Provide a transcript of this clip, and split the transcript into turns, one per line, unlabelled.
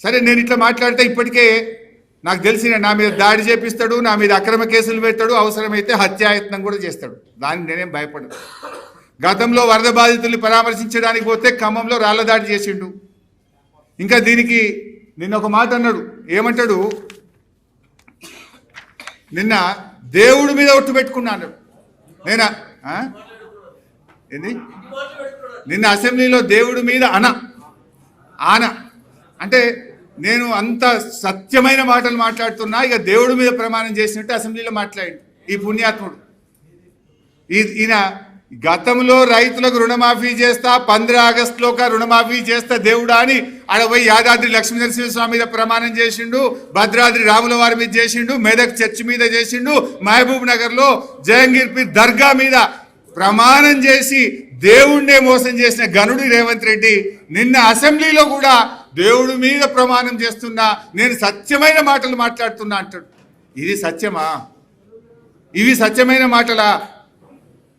సరే నేను ఇట్లా మాట్లాడితే ఇప్పటికే నాకు తెలిసిన నా మీద దాడి చేపిస్తాడు, నా మీద అక్రమ కేసులు పెడతాడు, అవసరమైతే హత్యాయత్నం కూడా చేస్తాడు. దానికి నేనేం భయపడను. గతంలో వరద బాధితుల్ని పరామర్శించడానికి పోతే ఖమ్మంలో రాళ్ల దాడి చేసిండు. ఇంకా దీనికి నిన్న ఒక మాట అన్నాడు. ఏమంటాడు? నిన్న దేవుడి మీద ఒట్టు పెట్టుకున్నా అన్నాడు. నేనా ఏంది? నిన్న అసెంబ్లీలో దేవుడి మీద ఆన అంటే నేను అంత సత్యమైన మాటలు మాట్లాడుతున్నా, ఇక దేవుడి మీద ప్రమాణం చేసినట్టు అసెంబ్లీలో మాట్లాడి ఈ పుణ్యాత్ముడు. ఈయన గతంలో రైతులకు రుణమాఫీ చేస్తా, 15 ఆగస్టులోక రుణమాఫీ చేస్తా దేవుడా అని ఆడపోయి యాదాద్రి లక్ష్మీనరసింహస్వామి మీద ప్రమాణం చేసిండు, భద్రాద్రి రాముల వారి మీద చేసిండు, మెదక్ చర్చి మీద చేసిండు, మహబూబ్ నగర్లో జహంగీర్పీర్ దర్గా మీద ప్రమాణం చేసి దేవుణ్ణే మోసం చేసిన గనుడు రేవంత్ రెడ్డి నిన్న అసెంబ్లీలో కూడా దేవుడి మీద ప్రమాణం చేస్తున్నా, నేను సత్యమైన మాటలు మాట్లాడుతున్నా అంటాడు. ఇది సత్యమా? ఇవి సత్యమైన మాటలా?